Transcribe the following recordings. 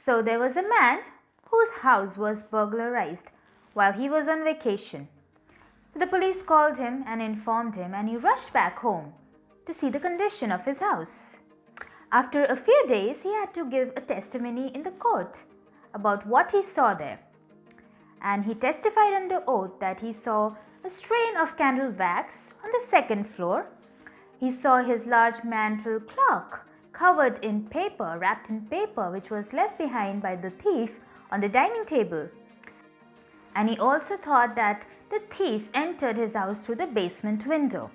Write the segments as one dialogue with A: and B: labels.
A: So there was a man whose house was burglarized while he was on vacation. The police called him and informed him, and he rushed back home to see the condition of his house. After a few days, he had to give a testimony in the court about what he saw there. And he testified under oath that he saw a strain of candle wax on the second floor. He saw his large mantel clock covered in paper, wrapped in paper, which was left behind by the thief on the dining table. And he also thought that the thief entered his house through the basement window.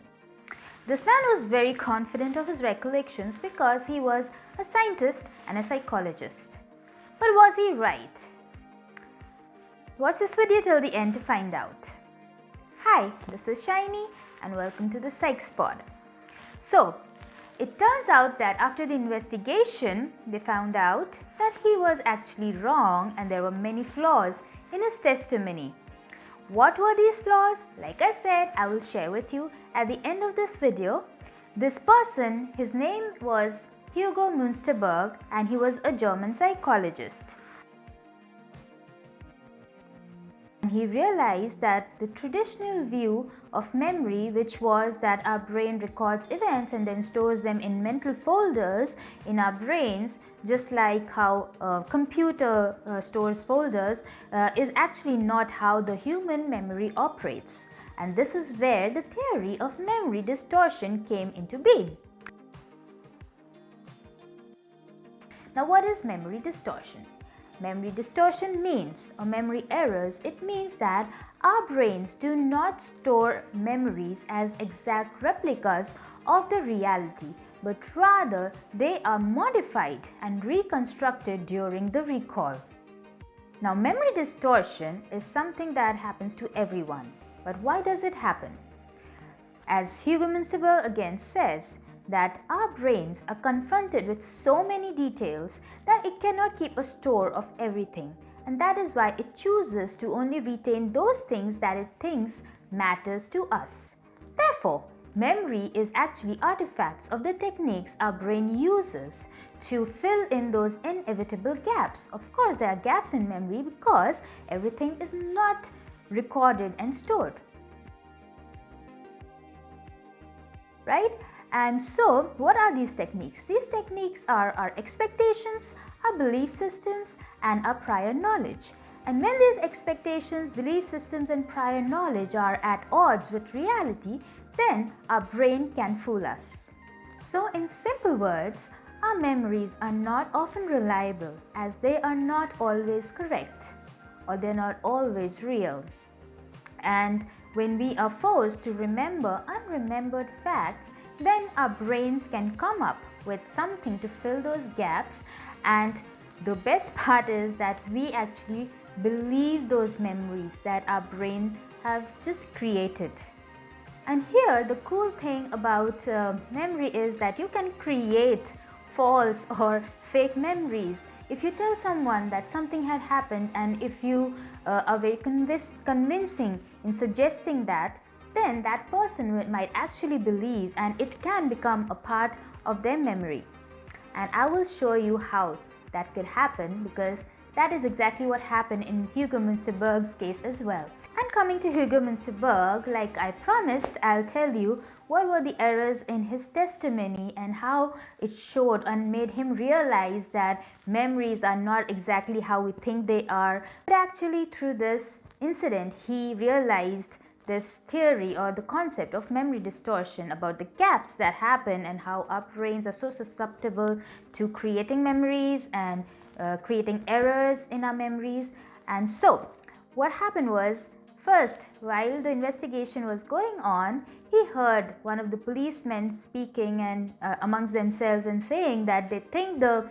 A: This man was very confident of his recollections because he was a scientist and a psychologist. But was he right? Watch this video till the end to find out. Hi, this is Shiny and welcome to the Psych Spod. So, it turns out that after the investigation, they found out that he was actually wrong and there were many flaws in his testimony. What were these flaws? Like I said, I will share with you at the end of this video. This person, his name was Hugo Münsterberg and he was a German psychologist. And he realized that the traditional view of memory, which was that our brain records events and then stores them in mental folders in our brains, just like how a computer stores folders, is actually not how the human memory operates. And this is where the theory of memory distortion came into being. Now, what is memory distortion? Memory distortion means, or memory errors, it means that our brains do not store memories as exact replicas of the reality, but rather they are modified and reconstructed during the recall. Now, memory distortion is something that happens to everyone. But why does it happen? As Hugo Münsterberg again says, that our brains are confronted with so many details that it cannot keep a store of everything, and that is why it chooses to only retain those things that it thinks matters to us. Therefore, memory is actually artifacts of the techniques our brain uses to fill in those inevitable gaps. Of course, there are gaps in memory because everything is not recorded and stored. Right? And so, what are these techniques? These techniques are our expectations, our belief systems, and our prior knowledge. And when these expectations, belief systems, and prior knowledge are at odds with reality, then our brain can fool us. So, in simple words, our memories are not often reliable as they are not always correct or they're not always real. And when we are forced to remember unremembered facts, then our brains can come up with something to fill those gaps, and the best part is that we actually believe those memories that our brain have just created. And here the cool thing about memory is that you can create false or fake memories. If you tell someone that something had happened and if you are very convincing in suggesting that, then that person might actually believe and it can become a part of their memory. And I will show you how that could happen because that is exactly what happened in Hugo Münsterberg's case as well. And coming to Hugo Münsterberg, like I promised, I'll tell you what were the errors in his testimony and how it showed and made him realize that memories are not exactly how we think they are. But actually through this incident, he realized this theory or the concept of memory distortion about the gaps that happen and how our brains are so susceptible to creating memories and creating errors in our memories. And so what happened was, first, while the investigation was going on, he heard one of the policemen speaking and amongst themselves and saying that they think the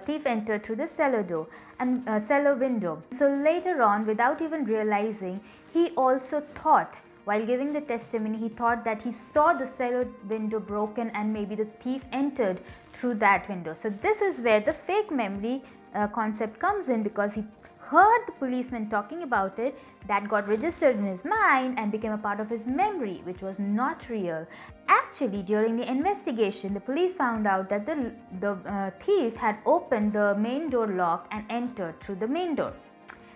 A: thief entered through the cellar door and cellar window. So later on, without even realizing, he also thought, while giving the testimony, he thought that he saw the cellar window broken and maybe the thief entered through that window. So this is where the fake memory concept comes in, because he heard the policeman talking about it, that got registered in his mind and became a part of his memory, which was not real. Actually, during the investigation, the police found out that the thief had opened the main door lock and entered through the main door.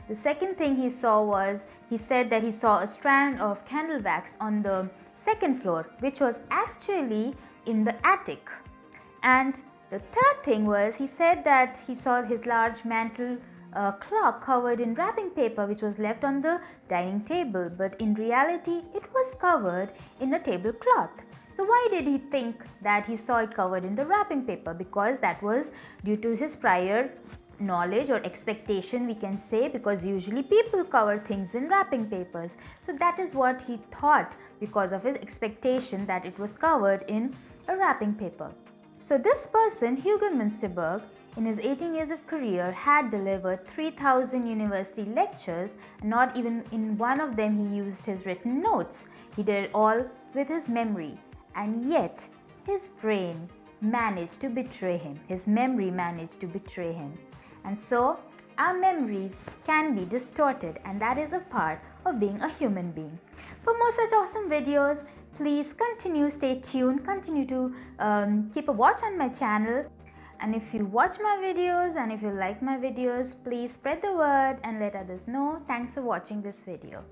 A: The second thing he saw was, he said that he saw a strand of candle wax on the second floor, which was actually in the attic. And the third thing was, he said that he saw his large mantle clock covered in wrapping paper, which was left on the dining table, but in reality it was covered in a tablecloth. So why did he think that he saw it covered in the wrapping paper? Because that was due to his prior knowledge or expectation, we can say, because usually people cover things in wrapping papers. So that is what he thought, because of his expectation that it was covered in a wrapping paper. So this person, Hugo Münsterberg, in his 18 years of career had delivered 3,000 university lectures, and not even in one of them he used his written notes. He did it all with his memory, and yet his brain managed to betray him. His memory managed to betray him. And so our memories can be distorted, and that is a part of being a human being. For more such awesome videos, please stay tuned, continue to keep a watch on my channel. And if you watch my videos and if you like my videos, please spread the word and let others know. Thanks for watching this video.